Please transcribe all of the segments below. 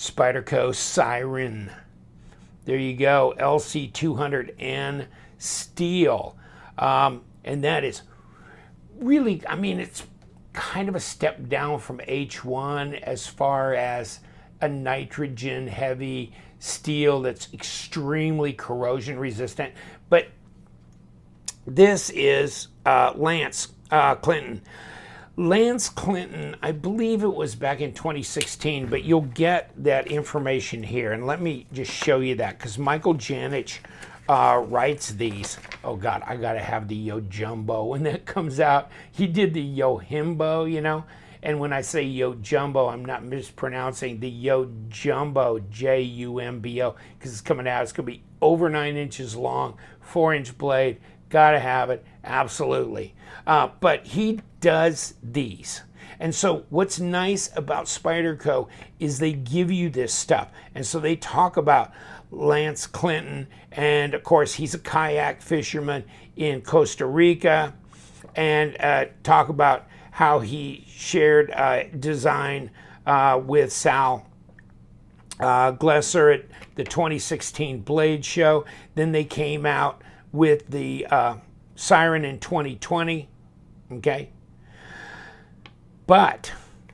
Spyderco Siren. There you go, LC200N steel. And that is really, I mean, it's kind of a step down from H1 as far as a nitrogen heavy steel that's extremely corrosion resistant. But this is Lance Clinton. Lance Clinton, I believe it was back in 2016, but you'll get that information here. And let me just show you that, because Michael Janich writes these. Oh God, I gotta have the Yo Jumbo when that comes out. He did the Yo Himbo, you know. And when I say Yo Jumbo, I'm not mispronouncing the Yo Jumbo, Jumbo, because it's coming out. It's gonna be over 9 inches long, 4-inch blade. Gotta have it, absolutely. But he does these. And so what's nice about Spyderco is they give you this stuff. And so they talk about Lance Clinton, and of course he's a kayak fisherman in Costa Rica, and talk about how he shared design with Sal Glesser at the 2016 Blade Show. Then they came out with the Siren in 2020, okay? But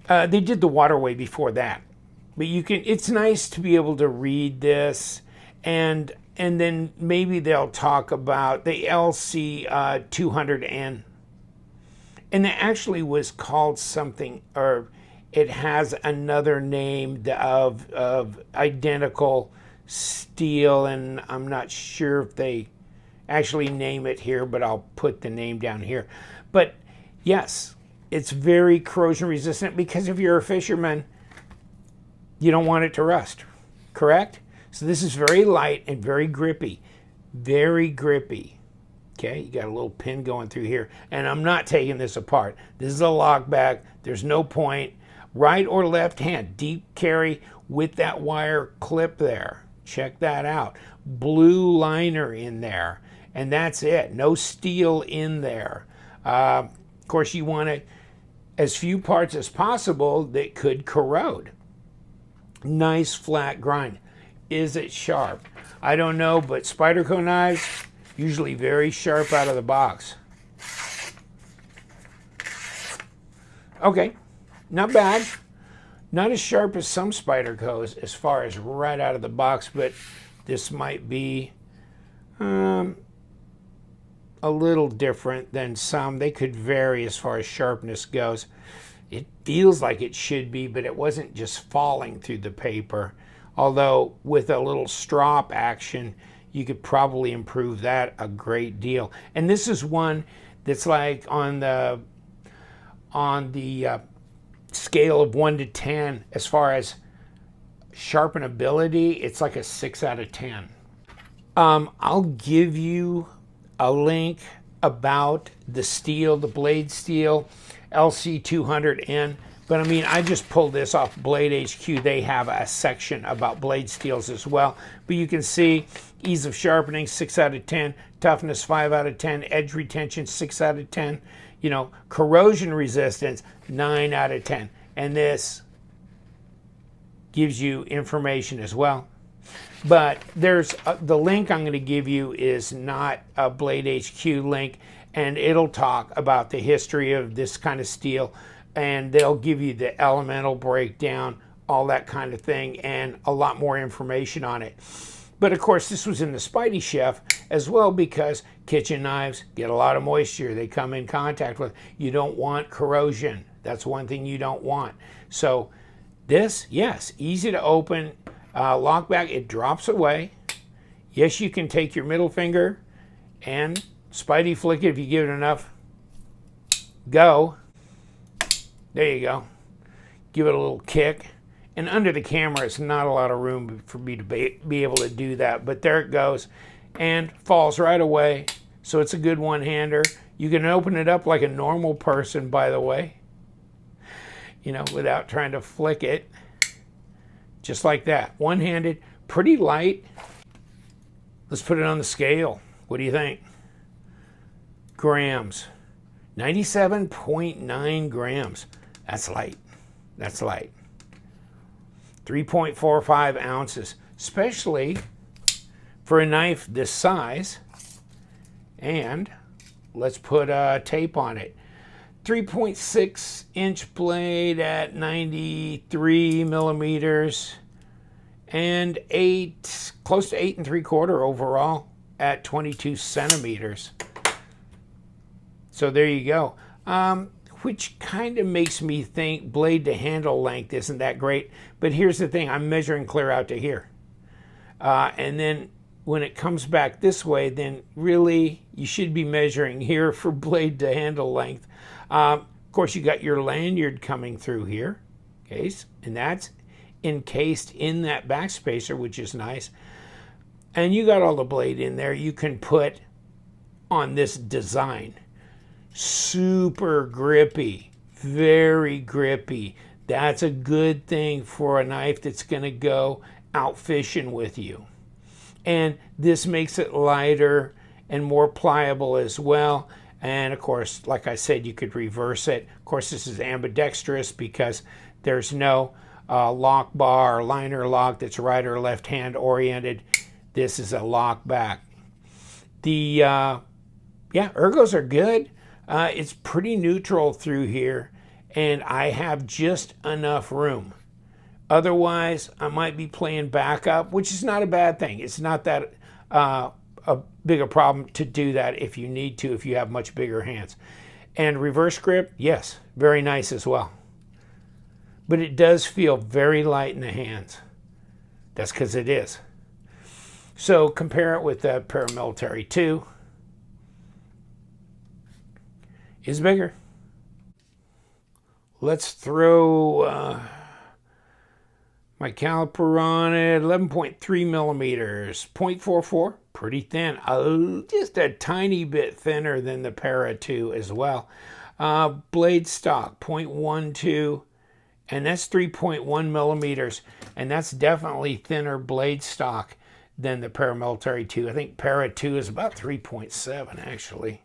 they did the Waterway before that. But you can, it's nice to be able to read this, and then maybe they'll talk about the LC200N. And it actually was called something, or it has another name of identical steel, and I'm not sure if they actually name it here, but I'll put the name down here. But yes, it's very corrosion resistant, because if you're a fisherman, you don't want it to rust, correct? So this is very light and very grippy, very grippy. Okay, you got a little pin going through here, and I'm not taking this apart. This is a lock back. There's no point. Right or left hand, deep carry with that wire clip there. Check that out. Blue liner in there, and that's it. No steel in there. Of course, you want to, as few parts as possible that could corrode. Nice flat grind. Is it sharp? I don't know, but Spyderco knives, usually very sharp out of the box. Okay, not bad. Not as sharp as some Spydercos as far as right out of the box, but this might be a little different than some. They could vary as far as sharpness goes. It feels like it should be, but it wasn't just falling through the paper. Although with a little strop action, you could probably improve that a great deal. And this is one that's like on the scale of 1 to 10 as far as sharpenability, it's like a 6 out of 10. I'll give you a link about the steel, the blade steel, LC200N. But I mean, I just pulled this off Blade HQ. They have a section about blade steels as well. But you can see ease of sharpening, 6 out of 10. Toughness, 5 out of 10. Edge retention, 6 out of 10. You know, corrosion resistance, 9 out of 10. And this gives you information as well. But there's the link I'm going to give you is not a Blade HQ link, and it'll talk about the history of this kind of steel, and they'll give you the elemental breakdown, all that kind of thing, and a lot more information on it. But of course, this was in the Spidey Chef as well, because kitchen knives get a lot of moisture. They come in contact with. You don't want corrosion. That's one thing you don't want. So this, yes, easy to open. Lock back, it drops away. Yes, you can take your middle finger and Spidey flick it if you give it enough go. There you go. Give it a little kick. And under the camera, it's not a lot of room for me to be able to do that. But there it goes. And falls right away. So it's a good one-hander. You can open it up like a normal person, by the way. You know, without trying to flick it. Just like that. One-handed. Pretty light. Let's put it on the scale. What do you think? Grams. 97.9 grams. That's light. That's light. 3.45 ounces, especially for a knife this size. And let's put tape on it. 3.6 inch blade at 93 millimeters and close to 8 3/4 overall at 22 centimeters. So there you go. Which kind of makes me think blade to handle length isn't that great. But here's the thing, I'm measuring clear out to here. And then when it comes back this way, then really you should be measuring here for blade to handle length. Of course, you got your lanyard coming through here, okay, and that's encased in that backspacer, which is nice. And you got all the blade in there you can put on this design. Super grippy, very grippy. That's a good thing for a knife that's going to go out fishing with you. And this makes it lighter and more pliable as well. And of course, like I said, you could reverse it. Of course, this is ambidextrous because there's no lock bar or liner lock that's right or left hand oriented. This is a lock back. The ergos are good. It's pretty neutral through here, and I have just enough room. Otherwise, I might be playing backup, which is not a bad thing. It's not that a big a problem to do that if you need to, if you have much bigger hands. And reverse grip, yes, very nice as well. But it does feel very light in the hands. That's because it is. So compare it with the Paramilitary 2. Is bigger. Let's throw my caliper on it. 11.3 millimeters, 0.44, pretty thin. Just a tiny bit thinner than the Para 2 as well. Blade stock, 0.12, and that's 3.1 millimeters, and that's definitely thinner blade stock than the Paramilitary 2. I think Para 2 is about 3.7 actually.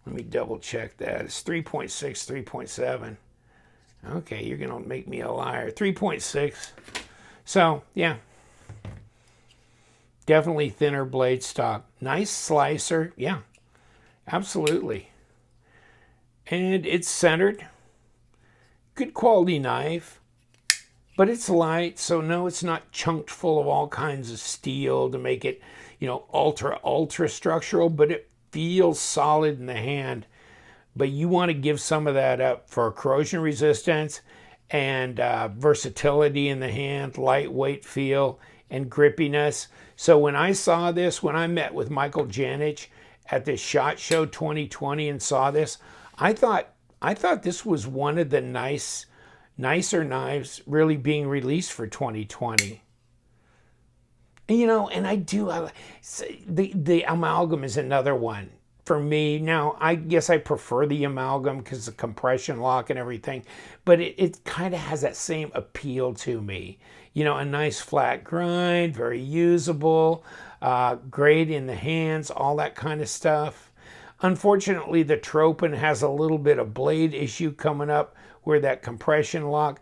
Let me double check that. It's 3.6, 3.7. Okay, you're going to make me a liar. 3.6. So, yeah. Definitely thinner blade stock. Nice slicer. Yeah, absolutely. And it's centered. Good quality knife. But it's light, so no, it's not chunked full of all kinds of steel to make it, ultra structural, but it feels solid in the hand. But you want to give some of that up for corrosion resistance and versatility in the hand, lightweight feel, and grippiness. So when I saw this, when I met with Michael Janich at the SHOT Show 2020 and saw this, I thought this was one of the nicer knives really being released for 2020. And I do, the amalgam is another one for me. Now, I guess I prefer the amalgam because the compression lock and everything, but it kind of has that same appeal to me. A nice flat grind, very usable, great in the hands, all that kind of stuff. Unfortunately, the Tropen has a little bit of blade issue coming up where that compression lock.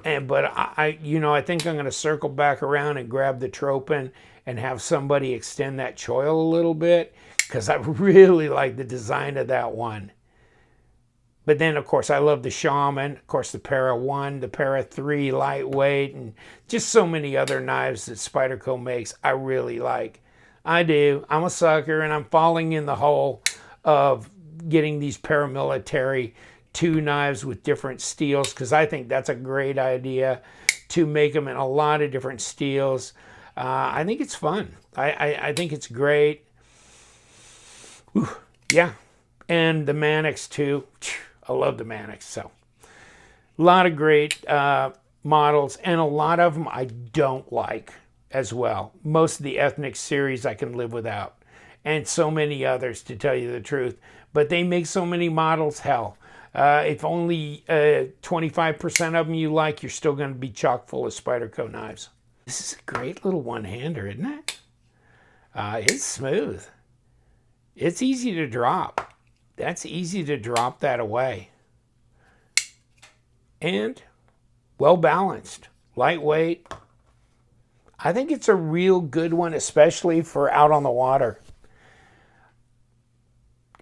But I think I'm going to circle back around and grab the Tropen and have somebody extend that choil a little bit because I really like the design of that one. But then, of course, I love the Shaman, of course, the Para 1, the Para 3, lightweight, and just so many other knives that Spyderco makes I really like. I do. I'm a sucker, and I'm falling in the hole of getting these Paramilitary 2 knives with different steels because I think that's a great idea to make them in a lot of different steels. I think it's fun. I think it's great. Whew, yeah. And the Mannix too. I love the Mannix. So a lot of great models, and a lot of them I don't like as well. Most of the Ethnic series I can live without, and so many others, to tell you the truth. But they make so many models, hell. If only 25% of them you like, you're still going to be chock full of Spyderco knives. This is a great little one-hander, isn't it? It's smooth. It's easy to drop. That's easy to drop that away. And well-balanced. lightweight. I think it's a real good one, especially for out on the water.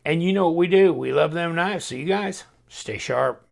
And you know what we do. We love them knives. So you guys, stay sharp.